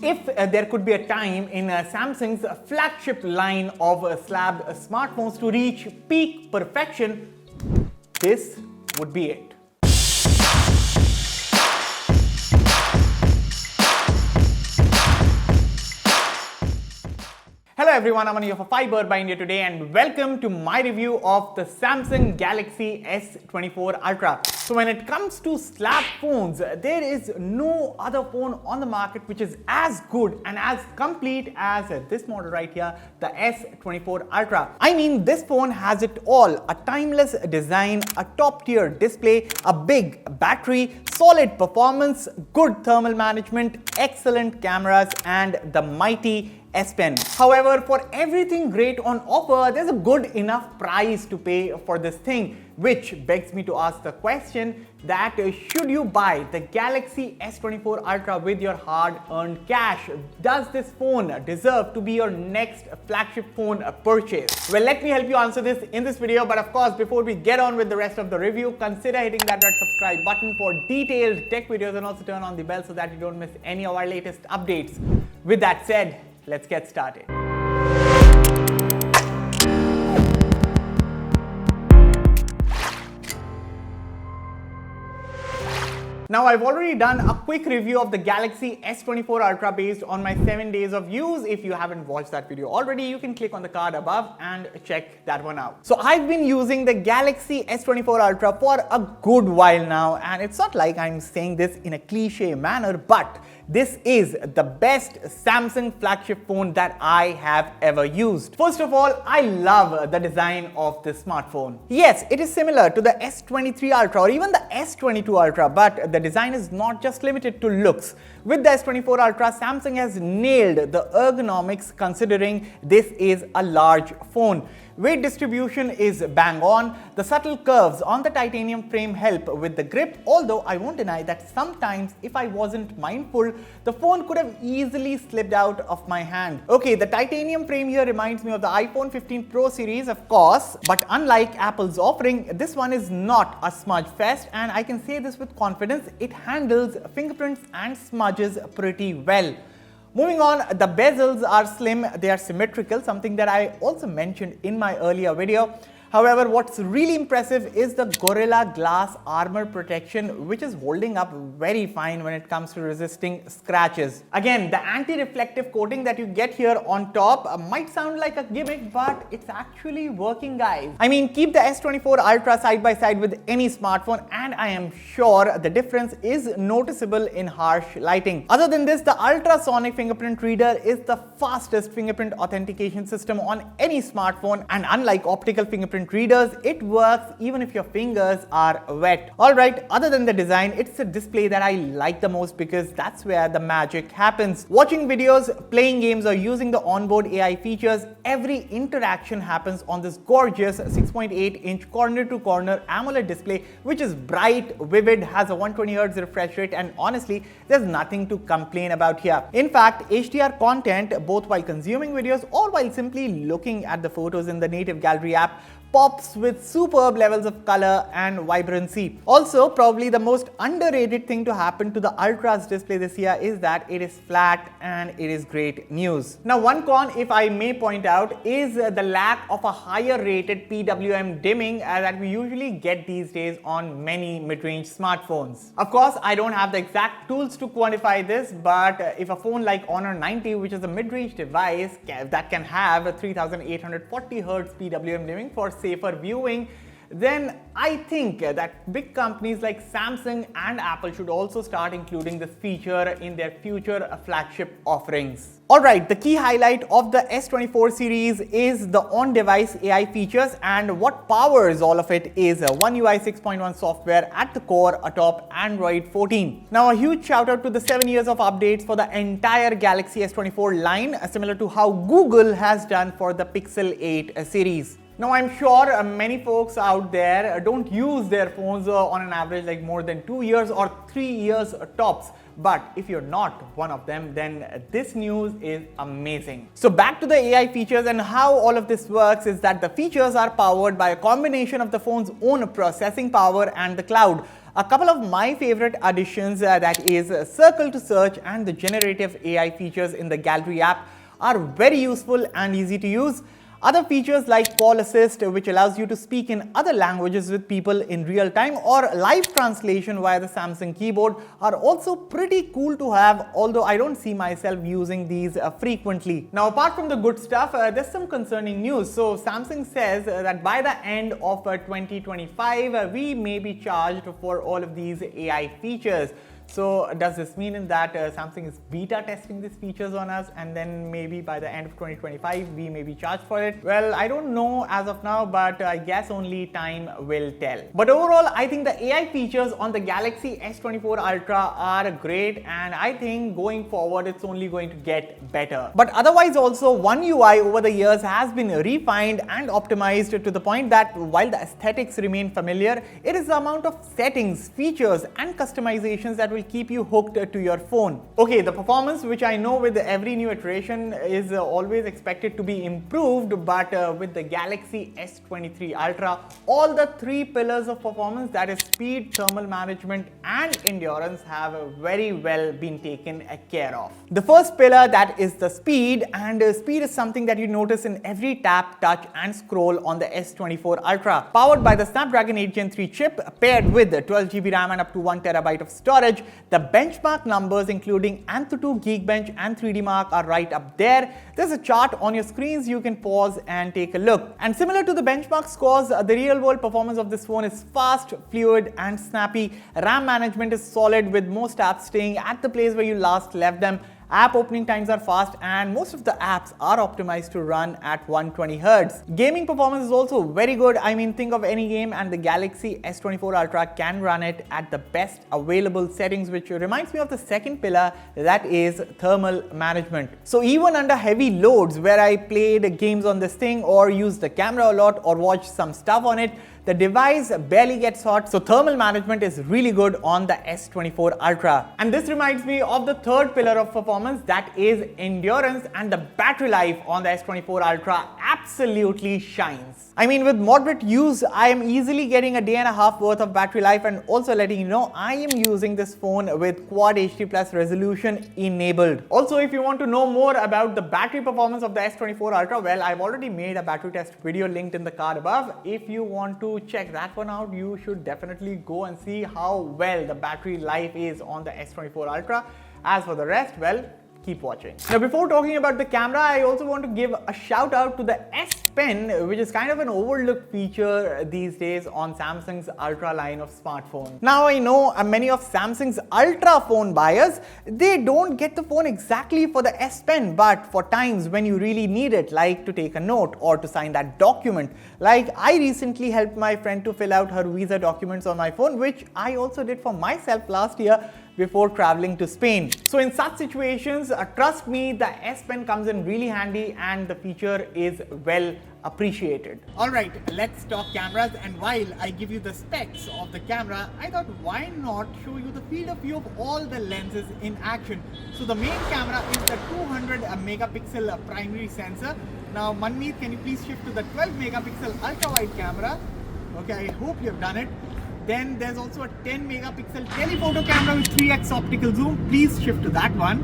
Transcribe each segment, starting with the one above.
If there could be a time in Samsung's flagship line of slabbed smartphones to reach peak perfection, this would be it. Hello everyone, I'm here for Fiiber by India Today and welcome to my review of the Samsung Galaxy S24 Ultra. So when it comes to slab phones, there is no other phone on the market which is as good and as complete as this model right here, the S24 Ultra. I mean, this phone has it all: a timeless design, a top tier display, a big battery, solid performance, good thermal management, excellent cameras and the mighty S Pen. However, for everything great on offer, there's a good enough price to pay for this thing, which begs me to ask the question that should you buy the Galaxy S24 Ultra with your hard-earned cash? Does this phone deserve to be your next flagship phone purchase? Well, let me help you answer this in this video, but of course, before we get on with the rest of the review, consider hitting that red subscribe button for detailed tech videos and also turn on the bell so that you don't miss any of our latest updates. With that said, let's get started. Now, I've already done a quick review of the Galaxy S24 Ultra based on my 7 days of use. If you haven't watched that video already, you can click on the card above and check that one out. So I've been using the Galaxy S24 Ultra for a good while now, and it's not like I'm saying this in a cliche manner, but this is the best Samsung flagship phone that I have ever used. First of all, I love the design of this smartphone. Yes, it is similar to the S23 Ultra or even the S22 Ultra, but the design is not just limited to looks. With the S24 Ultra, Samsung has nailed the ergonomics considering this is a large phone. Weight distribution is bang on. The subtle curves on the titanium frame help with the grip, although I won't deny that sometimes if I wasn't mindful, the phone could have easily slipped out of my hand. Okay, the titanium frame here reminds me of the iPhone 15 Pro series, of course, but unlike Apple's offering, this one is not a smudge fest, and I can say this with confidence, it handles fingerprints and smudges pretty well. Moving on, the bezels are slim, they are symmetrical, something that I also mentioned in my earlier video. However, what's really impressive is the Gorilla Glass armor protection, which is holding up very fine when it comes to resisting scratches. Again, the anti-reflective coating that you get here on top might sound like a gimmick, but it's actually working, guys. I mean, keep the S24 Ultra side by side with any smartphone and I am sure the difference is noticeable in harsh lighting. Other than this, the ultrasonic fingerprint reader is the fastest fingerprint authentication system on any smartphone, and unlike optical fingerprint readers, it works even if your fingers are wet. Alright, other than the design, it's the display that I like the most because that's where the magic happens. Watching videos, playing games or using the onboard AI features, every interaction happens on this gorgeous 6.8-inch corner-to-corner AMOLED display, which is bright, vivid, has a 120Hz refresh rate, and honestly, there's nothing to complain about here. In fact, HDR content, both while consuming videos or while simply looking at the photos in the native gallery app, pops with superb levels of color and vibrancy. Also, probably the most underrated thing to happen to the Ultra's display this year is that it is flat and it is great news. Now, one con, if I may point out, is the lack of a higher rated PWM dimming that we usually get these days on many mid-range smartphones. Of course, I don't have the exact tools to quantify this, but if a phone like Honor 90, which is a mid-range device that can have a 3840 Hz PWM dimming for safer viewing, then I think that big companies like Samsung and Apple should also start including this feature in their future flagship offerings. Alright, the key highlight of the S24 series is the on-device AI features, and what powers all of it is One UI 6.1 software at the core atop Android 14. Now, a huge shout out to the 7 years of updates for the entire Galaxy S24 line, similar to how Google has done for the Pixel 8 series. Now, I'm sure many folks out there don't use their phones on an average like more than 2 years or 3 years tops. But if you're not one of them, then this news is amazing. So back to the AI features, and how all of this works is that the features are powered by a combination of the phone's own processing power and the cloud. A couple of my favorite additions, that is circle to search and the generative AI features in the gallery app, are very useful and easy to use. Other features like call assist, which allows you to speak in other languages with people in real time, or live translation via the Samsung keyboard, are also pretty cool to have, although I don't see myself using these frequently. Now, apart from the good stuff, there's some concerning news. So Samsung says that by the end of 2025, we may be charged for all of these AI features. So does this mean that Samsung is beta testing these features on us, and then maybe by the end of 2025 we may be charged for it? Well, I don't know as of now, but I guess only time will tell. But overall, I think the AI features on the Galaxy S24 Ultra are great, and I think going forward it's only going to get better. But otherwise also, One UI over the years has been refined and optimized to the point that while the aesthetics remain familiar, it is the amount of settings, features and customizations that will keep you hooked to your phone. Okay, the performance, which I know with every new iteration is always expected to be improved, but with the Galaxy S23 Ultra, all the three pillars of performance, that is speed, thermal management and endurance, have very well been taken care of. The first pillar, that is the speed, and speed is something that you notice in every tap, touch and scroll on the S24 Ultra. Powered by the Snapdragon 8 Gen 3 chip, paired with 12GB RAM and up to 1TB of storage, the benchmark numbers including Antutu, Geekbench and 3D Mark are right up there. There's a chart on your screens, you can pause and take a look. And similar to the benchmark scores, the real world performance of this phone is fast, fluid and snappy. RAM management is solid, with most apps staying at the place where you last left them. App opening times are fast, and most of the apps are optimized to run at 120Hz. Gaming performance is also very good. I mean, think of any game and the Galaxy S24 Ultra can run it at the best available settings, which reminds me of the second pillar, that is thermal management. So even under heavy loads where I played games on this thing or used the camera a lot or watched some stuff on it, the device barely gets hot, so thermal management is really good on the S24 Ultra. And this reminds me of the third pillar of performance, that is endurance, and the battery life on the S24 Ultra absolutely shines. I mean, with moderate use, I am easily getting a day and a half worth of battery life, and also letting you know I am using this phone with Quad HD Plus resolution enabled. Also, if you want to know more about the battery performance of the S24 Ultra, well, I've already made a battery test video linked in the card above. If you want to check that one out, you should definitely go and see how well the battery life is on the S24 Ultra. As for the rest, well, keep watching. Now, before talking about the camera, I also want to give a shout out to the S Pen, which is kind of an overlooked feature these days on Samsung's Ultra line of smartphones. Now, I know many of Samsung's Ultra phone buyers, they don't get the phone exactly for the S Pen, but for times when you really need it, like to take a note or to sign that document. Like, I recently helped my friend to fill out her visa documents on my phone, which I also did for myself last year before traveling to Spain. So in such situations, trust me, the S Pen comes in really handy and the feature is well appreciated. Alright, let's talk cameras, and while I give you the specs of the camera, I thought why not show you the field of view of all the lenses in action. So the main camera is the 200 megapixel primary sensor. Now Manmeet, can you please shift to the 12 megapixel ultra wide camera? Okay, I hope you have done it. Then there's also a 10 megapixel telephoto camera with 3x optical zoom. Please shift to that one.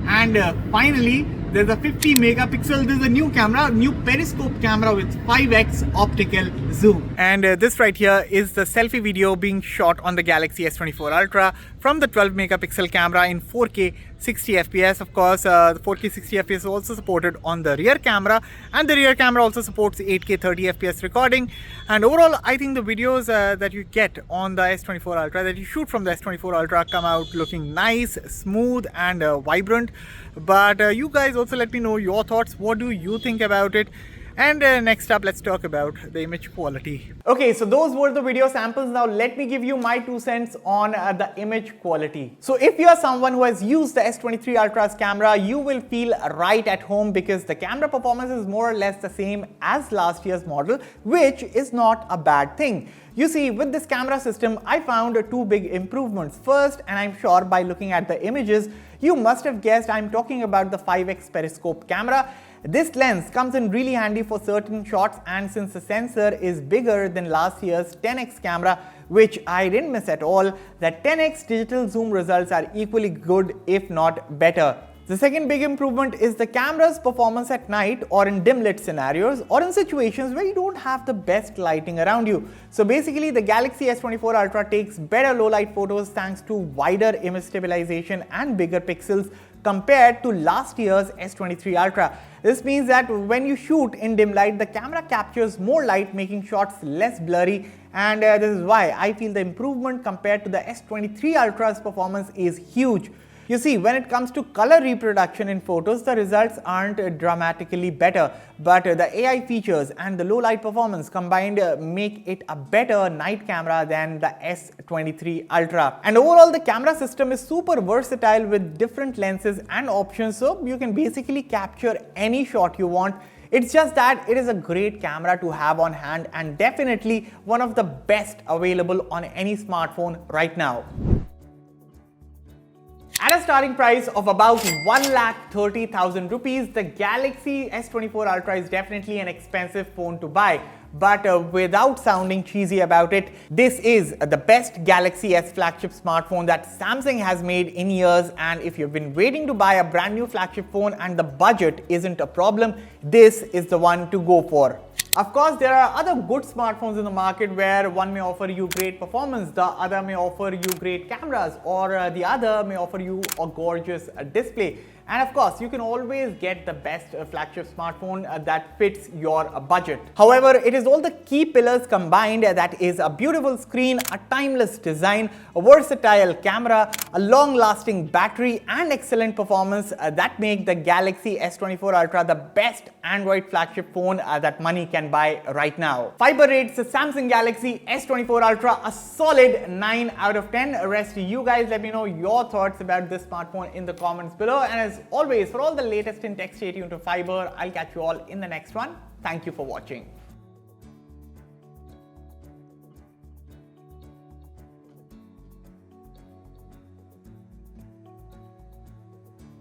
And finally, there's a 50 megapixel, this is a new camera, new periscope camera with 5x optical zoom. And this right here is the selfie video being shot on the Galaxy S24 Ultra from the 12 megapixel camera in 4K 60 FPS. Of course, the 4K 60 FPS is also supported on the rear camera, and the rear camera also supports 8K 30 FPS recording. And overall, I think the videos that you get on the S24 Ultra, that you shoot from the S24 Ultra, come out looking nice, smooth and vibrant. But you guys also let me know your thoughts. What do you think about it? And next up, let's talk about the image quality. Okay, so those were the video samples. Now let me give you my 2 cents on the image quality. So if you are someone who has used the S23 Ultra's camera, you will feel right at home, because the camera performance is more or less the same as last year's model, which is not a bad thing. You see, with this camera system, I found 2 big improvements. First, and I'm sure by looking at the images, you must have guessed I'm talking about the 5x periscope camera. This lens comes in really handy for certain shots, and since the sensor is bigger than last year's 10x camera, which I didn't miss at all, that 10x digital zoom results are equally good if not better. The second big improvement is the camera's performance at night or in dim lit scenarios or in situations where you don't have the best lighting around you. So basically the Galaxy S24 Ultra takes better low light photos thanks to wider image stabilization and bigger pixels compared to last year's S23 Ultra. This means that when you shoot in dim light, the camera captures more light, making shots less blurry, and this is why I feel the improvement compared to the S23 Ultra's performance is huge. You see, when it comes to color reproduction in photos, the results aren't dramatically better, but the AI features and the low light performance combined make it a better night camera than the S23 Ultra. And overall, the camera system is super versatile with different lenses and options, so you can basically capture any shot you want. It's just that it is a great camera to have on hand and definitely one of the best available on any smartphone right now. At a starting price of about 1,30,000 rupees, the Galaxy S24 Ultra is definitely an expensive phone to buy. But without sounding cheesy about it, this is the best Galaxy S flagship smartphone that Samsung has made in years, and if you've been waiting to buy a brand new flagship phone and the budget isn't a problem, this is the one to go for. Of course, there are other good smartphones in the market where one may offer you great performance, the other may offer you great cameras, or the other may offer you a gorgeous display. And of course, you can always get the best flagship smartphone that fits your budget. However, it is all the key pillars combined that is a beautiful screen, a timeless design, a versatile camera, a long-lasting battery, and excellent performance that make the Galaxy S24 Ultra the best Android flagship phone that money can buy right now. Fiiber rates the Samsung Galaxy S24 Ultra a solid 9 out of 10. Rest you guys, let me know your thoughts about this smartphone in the comments below. And as always, for all the latest in tech, stay tuned to Fiiber. I'll catch you all in the next one. Thank you for watching.